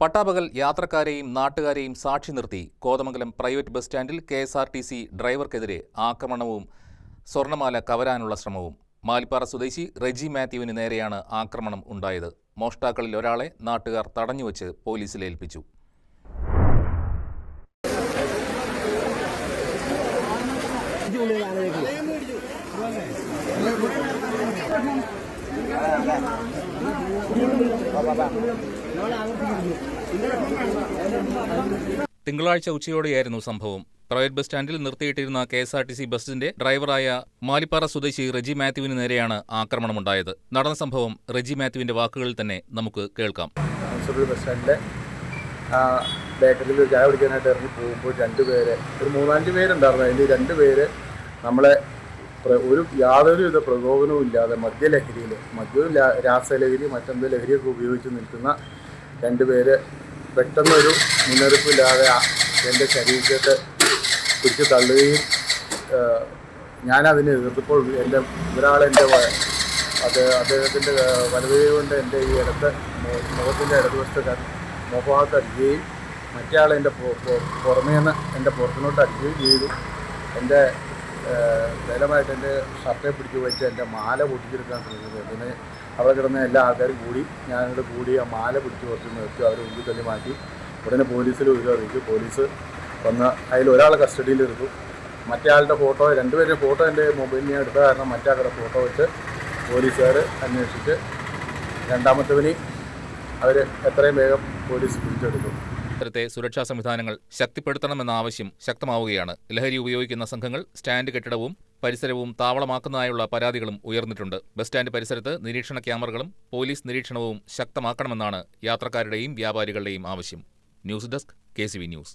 പട്ടാപകൽ യാത്രക്കാരെയും നാട്ടുകാരെയും സാക്ഷി നിർത്തി കോതമംഗലം പ്രൈവറ്റ് ബസ് സ്റ്റാൻഡിൽ KSRTC ഡ്രൈവർക്കെതിരെ ആക്രമണവും സ്വർണ്ണമാല കവരാനുള്ള ശ്രമവും. മാലിപ്പാറ സ്വദേശി റെജി മാത്യുവിന് നേരെയാണ് ആക്രമണം ഉണ്ടായത്. മോഷ്ടാക്കളിൽ ഒരാളെ നാട്ടുകാർ തടഞ്ഞുവച്ച് പോലീസിലേൽപ്പിച്ചു. തിങ്കളാഴ്ച ഉച്ചയോടെയായിരുന്നു സംഭവം. പ്രൈവറ്റ് ബസ് സ്റ്റാൻഡിൽ നിർത്തിയിട്ടിരുന്ന KSRTC ബസിന്റെ ഡ്രൈവറായ മാലിപ്പാറ സ്വദേശി റെജി മാത്യുവിന് നേരെയാണ് ആക്രമണമുണ്ടായത്. നടന്ന സംഭവം റെജി മാത്യുവിന്റെ വാക്കുകളിൽ തന്നെ നമുക്ക് കേൾക്കാം. ബസ് സ്റ്റാൻഡിലെ ബേക്കറിയിൽ ചായ കുടിക്കാനായിട്ട് ഇറങ്ങി പോകുമ്പോൾ ഒരു 3-5 പേരുണ്ടായിരുന്നു. അതിൽ 2 പേര് നമ്മളെ യാതൊരുവിധ പ്രകോപനവും ഇല്ലാതെ മദ്യലഹരിയിൽ, മദ്യവും രാസലഹരി മറ്റെന്ത് ലഹരിയൊക്കെ ഉപയോഗിച്ച് നിൽക്കുന്ന 2 പേര് പെട്ടെന്നൊരു മുന്നറിയിപ്പില്ലാതെ എൻ്റെ ശരീരത്തെ പിടിച്ച് തള്ളുകയും ഞാനതിനെ എതിർത്തപ്പോൾ ഒരാളെൻ്റെ അദ്ദേഹത്തിൻ്റെ വലതുകൈ കൊണ്ട് എൻ്റെ ഈ മുഖത്തിൻ്റെ ഇടതുവശത്തെ മുഖഭാഗത്ത് അടിക്കുകയും മറ്റേ ആൾ എൻ്റെ പുറമേ നിന്ന് എൻ്റെ പുറത്തിനോട്ട് അടിക്കുകയും ചെയ്തു. എൻ്റെ ബലമായിട്ട് എൻ്റെ ഷർട്ടെ പിടിച്ച് വെച്ച് എൻ്റെ മാല പൊട്ടിച്ചെടുക്കാൻ ശ്രമിച്ചത്. പിന്നെ അവിടെ കിടന്ന എല്ലാ ആൾക്കാരും കൂടി ഞാനിവിടെ കൂടി ആ മാല പിടിച്ച് കുറച്ച് നിർത്തി അവരെ ഉള്ളിൽ തള്ളി മാറ്റി. ഉടനെ പോലീസിൽ അറിയിച്ചു. പോലീസ് വന്ന് അതിൽ ഒരാളെ കസ്റ്റഡിയിലെടുത്തു. മറ്റേ ആളുടെ ഫോട്ടോ, 2 പേരുടെ ഫോട്ടോ എൻ്റെ മൊബൈലിൽ ഞാൻ എടുത്ത കാരണം മറ്റേ ആളുടെ ഫോട്ടോ വെച്ച് പോലീസുകാർ അന്വേഷിച്ച് രണ്ടാമത്തവനെ അവർ എത്രയും വേഗം പോലീസ് പിടിച്ചെടുത്തു. ഇത്തരത്തെ സുരക്ഷാ സംവിധാനങ്ങൾ ശക്തിപ്പെടുത്തണമെന്ന ആവശ്യം ശക്തമാവുകയാണ്. ലഹരി ഉപയോഗിക്കുന്ന സംഘങ്ങൾ സ്റ്റാൻഡ് കെട്ടിടവും പരിസരവും താവളമാക്കുന്നതായുള്ള പരാതികളും ഉയർന്നിട്ടുണ്ട്. ബസ് സ്റ്റാൻഡ് പരിസരത്ത് നിരീക്ഷണ ക്യാമറകളും പോലീസ് നിരീക്ഷണവും ശക്തമാക്കണമെന്നാണ് യാത്രക്കാരുടെയും വ്യാപാരികളുടെയും ആവശ്യം. News desk KCV news.